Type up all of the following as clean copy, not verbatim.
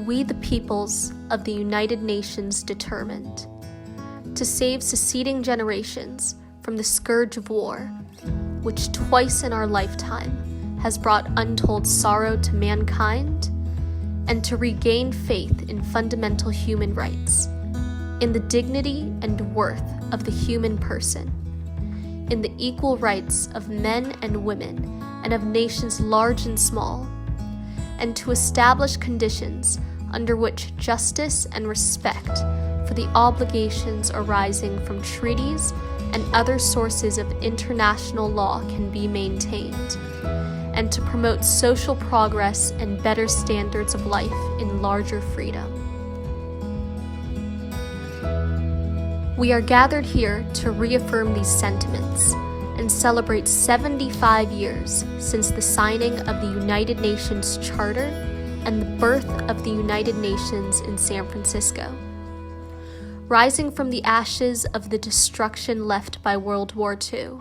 we the peoples of the United Nations determined to save succeeding generations from the scourge of war, which twice in our lifetime has brought untold sorrow to mankind, and to regain faith in fundamental human rights, in the dignity and worth of the human person, in the equal rights of men and women and of nations large and small, and to establish conditions under which justice and respect for the obligations arising from treaties and other sources of international law can be maintained, and to promote social progress and better standards of life in larger freedom. We are gathered here to reaffirm these sentiments and celebrate 75 years since the signing of the United Nations Charter and the birth of the United Nations in San Francisco. Rising from the ashes of the destruction left by World War II,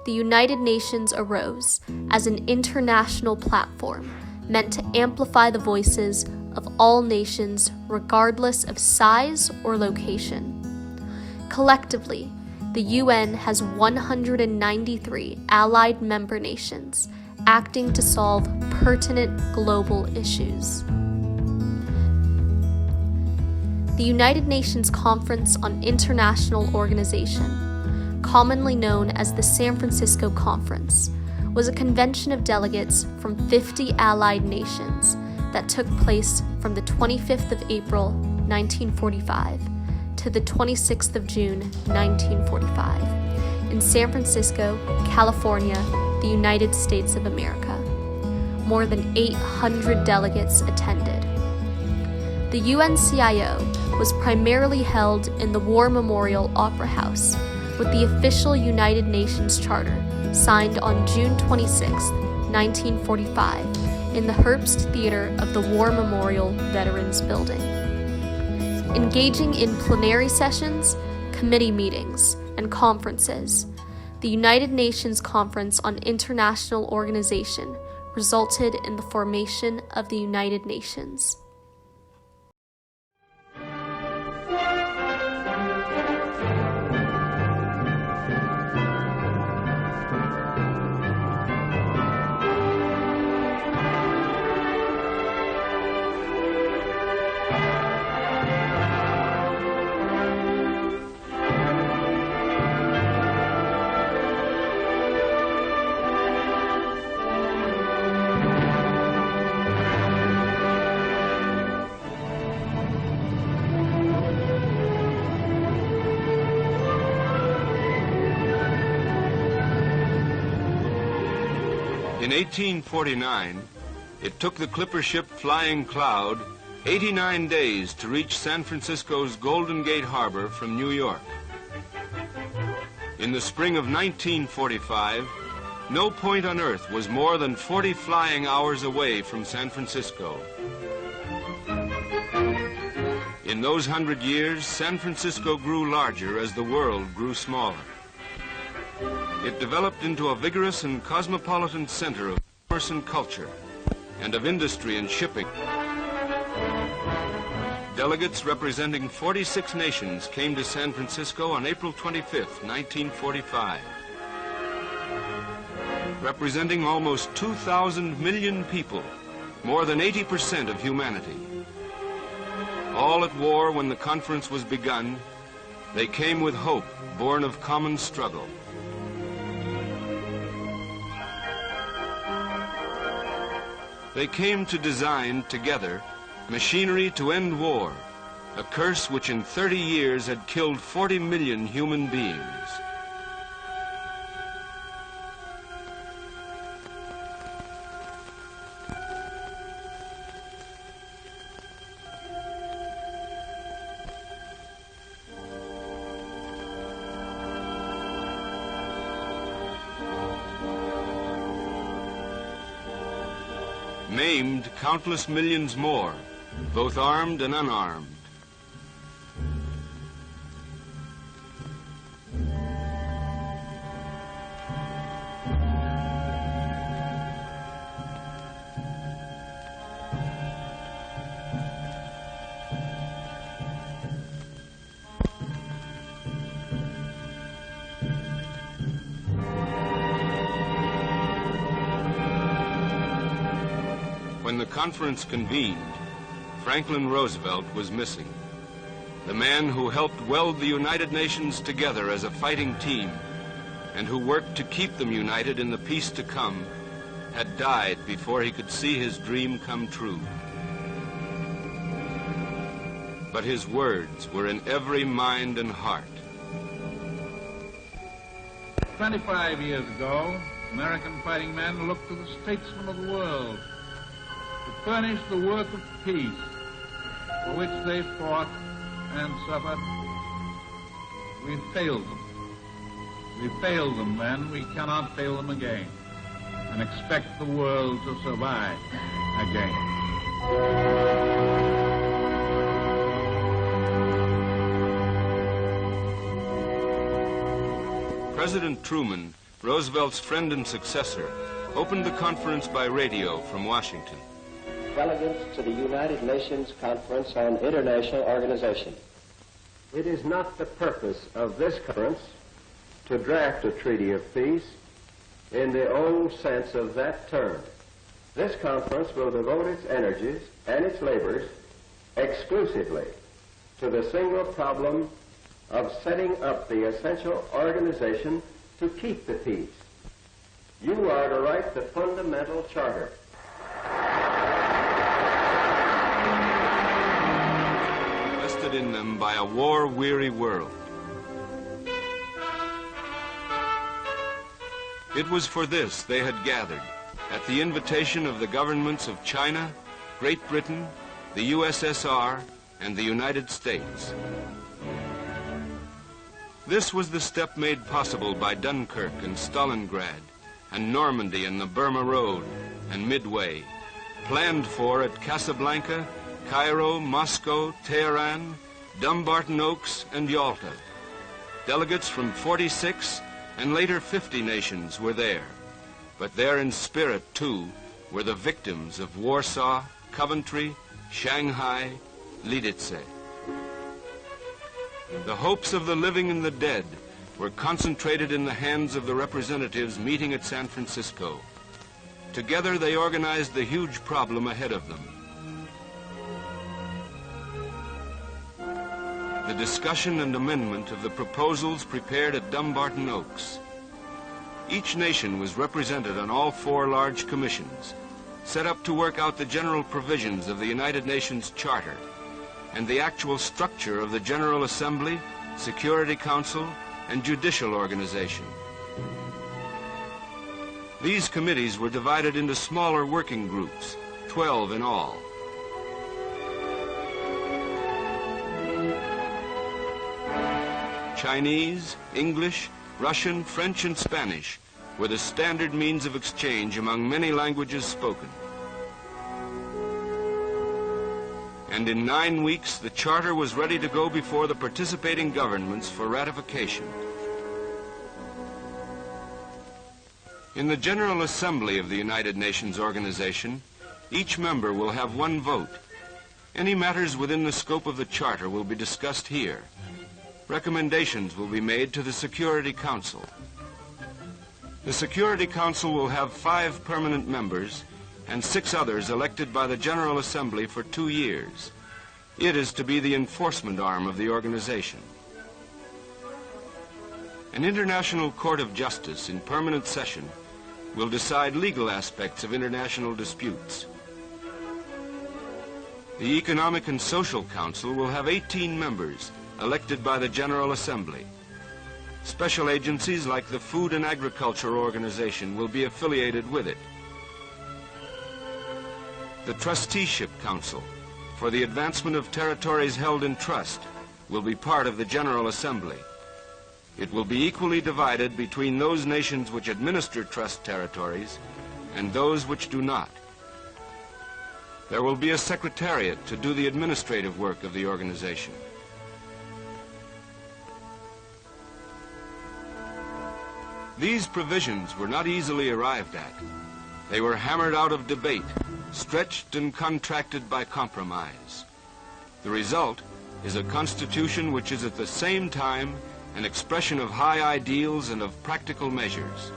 the United Nations arose as an international platform meant to amplify the voices of all nations regardless of size or location. Collectively, the UN has 193 allied member nations acting to solve pertinent global issues. The United Nations Conference on International Organization, commonly known as the San Francisco Conference, was a convention of delegates from 50 allied nations that took place from the 25th of April, 1945 to the 26th of June, 1945, in San Francisco, California, the United States of America. More than 800 delegates attended. The UNCIO was primarily held in the War Memorial Opera House, with the official United Nations Charter signed on June 26, 1945, in the Herbst Theater of the War Memorial Veterans Building. Engaging in plenary sessions, committee meetings, and conferences, the United Nations Conference on International Organization resulted in the formation of the United Nations. In 1849, it took the clipper ship Flying Cloud 89 days to reach San Francisco's Golden Gate Harbor from New York. In the spring of 1945, no point on Earth was more than 40 flying hours away from San Francisco. In those 100 years, San Francisco grew larger as the world grew smaller. It developed into a vigorous and cosmopolitan center of commerce and culture, and of industry and shipping. Delegates representing 46 nations came to San Francisco on April 25, 1945. Representing almost 2,000 million people, more than 80% of humanity. All at war when the conference was begun, they came with hope born of common struggle. They came to design together machinery to end war, a curse which in 30 years had killed 40 million human beings. Maimed countless millions more, both armed and unarmed. When the conference convened, Franklin Roosevelt was missing. The man who helped weld the United Nations together as a fighting team and who worked to keep them united in the peace to come had died before he could see his dream come true. But his words were in every mind and heart. 25 years ago, American fighting men looked to the statesmen of the world to furnish the work of peace for which they fought and suffered. We failed them. We failed them then. We cannot fail them again and expect the world to survive again. President Truman, Roosevelt's friend and successor, opened the conference by radio from Washington. Delegates to the United Nations Conference on International Organization. It is not the purpose of this conference to draft a treaty of peace in the old sense of that term. This conference will devote its energies and its labors exclusively to the single problem of setting up the essential organization to keep the peace. You are to write the fundamental charter. Vested in them by a war-weary world. It was for this they had gathered, at the invitation of the governments of China, Great Britain, the USSR, and the United States. This was the step made possible by Dunkirk and Stalingrad, and Normandy and the Burma Road, and Midway, planned for at Casablanca, Cairo, Moscow, Tehran, Dumbarton Oaks, and Yalta. Delegates from 46 and later 50 nations were there, but there in spirit, too, were the victims of Warsaw, Coventry, Shanghai, Lidice. The hopes of the living and the dead were concentrated in the hands of the representatives meeting at San Francisco. Together they organized the huge problem ahead of them. The discussion and amendment of the proposals prepared at Dumbarton Oaks. Each nation was represented on all 4 large commissions, set up to work out the general provisions of the United Nations Charter and the actual structure of the General Assembly, Security Council, and judicial organization. These committees were divided into smaller working groups, 12 in all. Chinese, English, Russian, French, and Spanish were the standard means of exchange among many languages spoken. And in 9 weeks, the charter was ready to go before the participating governments for ratification. In the General Assembly of the United Nations Organization, each member will have 1 vote. Any matters within the scope of the charter will be discussed here. Recommendations will be made to the Security Council. The Security Council will have 5 permanent members and 6 others elected by the General Assembly for 2 years. It is to be the enforcement arm of the organization. An International Court of Justice in permanent session will decide legal aspects of international disputes. The Economic and Social Council will have 18 members elected by the General Assembly. Special agencies like the Food and Agriculture Organization will be affiliated with it. The Trusteeship Council, for the advancement of territories held in trust, will be part of the General Assembly. It will be equally divided between those nations which administer trust territories and those which do not. There will be a secretariat to do the administrative work of the organization. These provisions were not easily arrived at. They were hammered out of debate, stretched and contracted by compromise. The result is a constitution which is at the same time an expression of high ideals and of practical measures.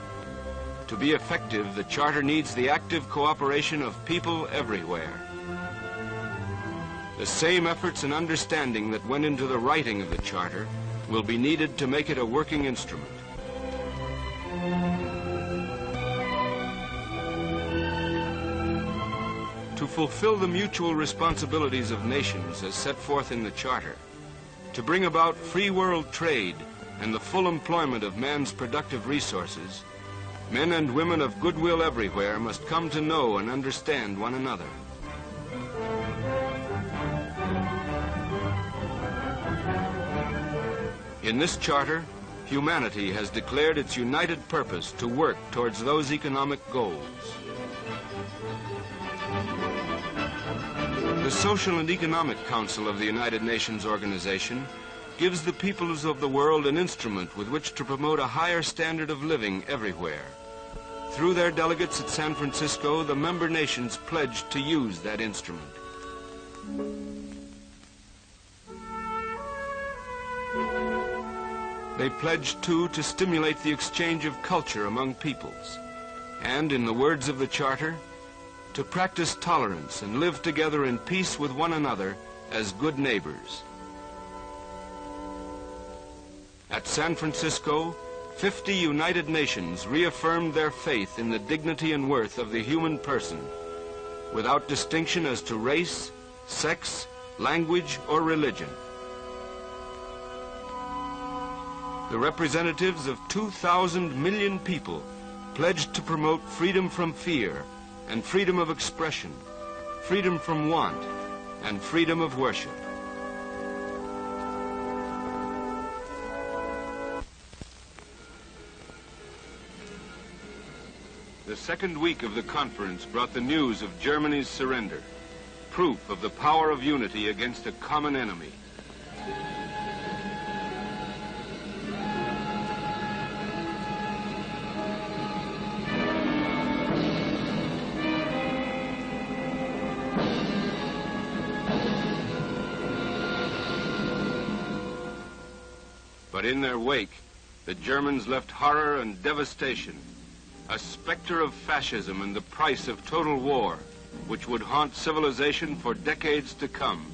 To be effective, the Charter needs the active cooperation of people everywhere. The same efforts and understanding that went into the writing of the Charter will be needed to make it a working instrument. To fulfill the mutual responsibilities of nations as set forth in the Charter, to bring about free world trade and the full employment of man's productive resources, men and women of goodwill everywhere must come to know and understand one another. In this Charter, humanity has declared its united purpose to work towards those economic goals. The Social and Economic Council of the United Nations Organization gives the peoples of the world an instrument with which to promote a higher standard of living everywhere. Through their delegates at San Francisco, the member nations pledged to use that instrument. They pledged, too, to stimulate the exchange of culture among peoples, and, in the words of the Charter, to practice tolerance and live together in peace with one another as good neighbors. At San Francisco, 50 United Nations reaffirmed their faith in the dignity and worth of the human person, without distinction as to race, sex, language, or religion. The representatives of 2,000 million people pledged to promote freedom from fear and freedom of expression, freedom from want, and freedom of worship. The second week of the conference brought the news of Germany's surrender, proof of the power of unity against a common enemy. But in their wake, the Germans left horror and devastation, a specter of fascism and the price of total war, which would haunt civilization for decades to come.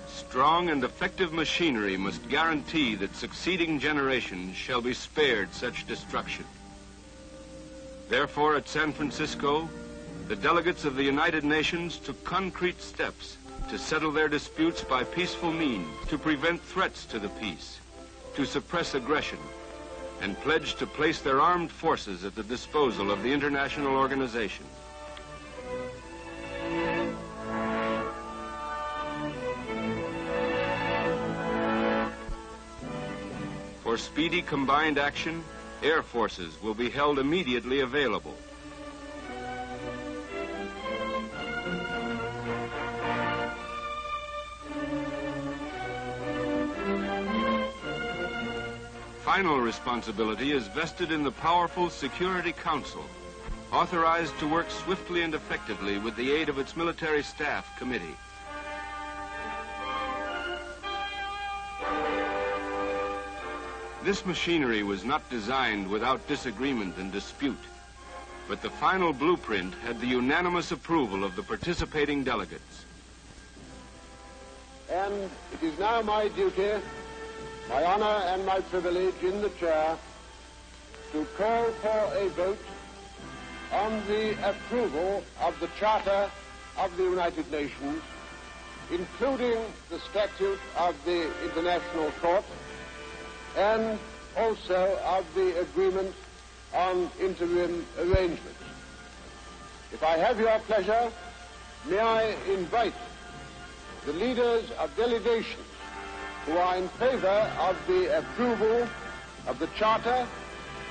Strong and effective machinery must guarantee that succeeding generations shall be spared such destruction. Therefore, at San Francisco, the delegates of the United Nations took concrete steps to settle their disputes by peaceful means, to prevent threats to the peace, to suppress aggression, and pledged to place their armed forces at the disposal of the international organization. For speedy combined action, air forces will be held immediately available. Final responsibility is vested in the powerful Security Council, authorized to work swiftly and effectively with the aid of its military staff committee. This machinery was not designed without disagreement and dispute, but the final blueprint had the unanimous approval of the participating delegates. And it is now my duty, my honor and my privilege in the chair to call for a vote on the approval of the Charter of the United Nations, including the statute of the International Court and also of the agreement on interim arrangements. If I have your pleasure, may I invite the leaders of delegations who are in favor of the approval of the Charter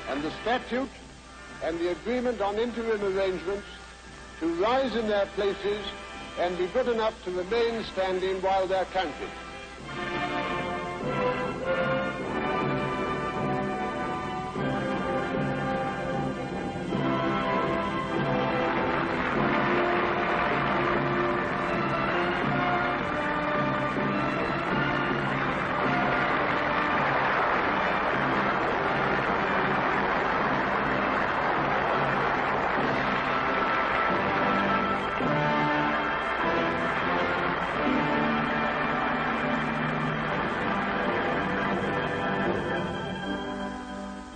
and the statute and the agreement on interim arrangements to rise in their places and be good enough to remain standing while they're counted.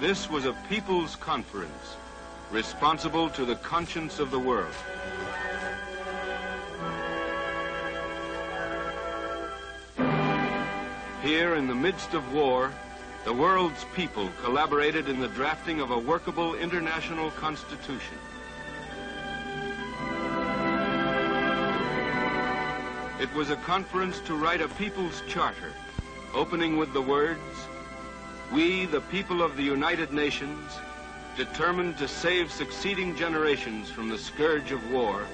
this was a people's conference, responsible to the conscience of the world. Here, in the midst of war, the world's people collaborated in the drafting of a workable international constitution. It was a conference to write a people's charter, opening with the words, "We, the people of the United Nations, determined to save succeeding generations from the scourge of war,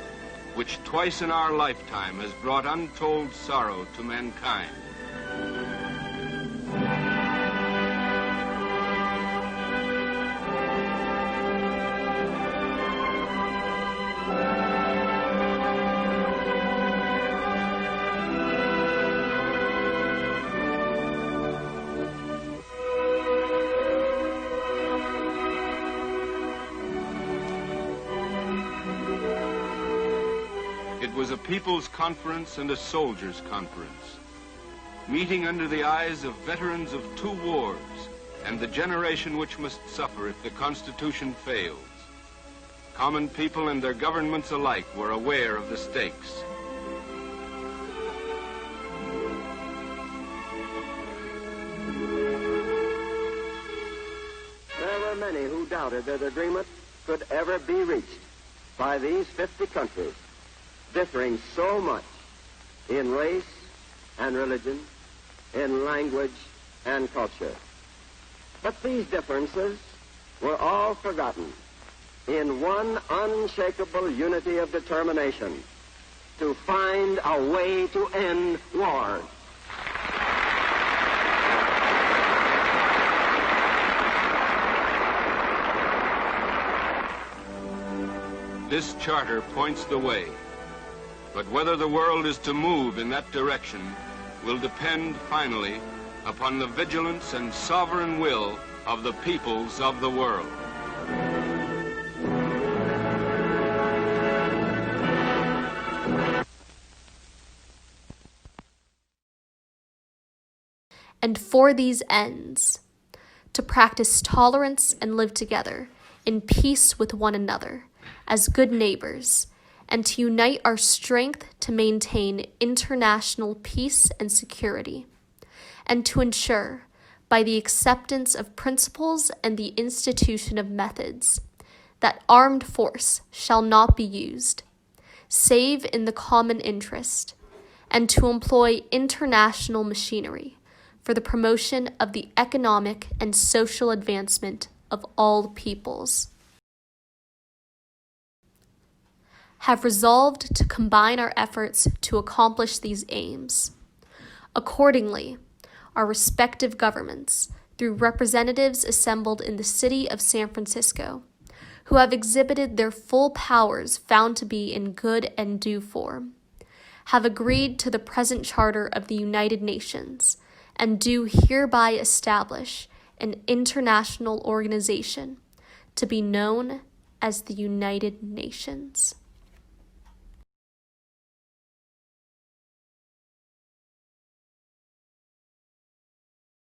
which twice in our lifetime has brought untold sorrow to mankind." It was a people's conference and a soldiers' conference, meeting under the eyes of veterans of two wars and the generation which must suffer if the Constitution fails. Common people and their governments alike were aware of the stakes. There were many who doubted that agreement could ever be reached by these 50 countries, differing so much in race and religion, in language and culture. But these differences were all forgotten in one unshakable unity of determination to find a way to end war. This charter points the way. But whether the world is to move in that direction will depend finally upon the vigilance and sovereign will of the peoples of the world. And for these ends, to practice tolerance and live together in peace with one another as good neighbors, and to unite our strength to maintain international peace and security, and to ensure, by the acceptance of principles and the institution of methods, that armed force shall not be used, save in the common interest, and to employ international machinery for the promotion of the economic and social advancement of all peoples. Have resolved to combine our efforts to accomplish these aims. Accordingly, our respective governments, through representatives assembled in the city of San Francisco, who have exhibited their full powers found to be in good and due form, have agreed to the present Charter of the United Nations, and do hereby establish an international organization to be known as the United Nations.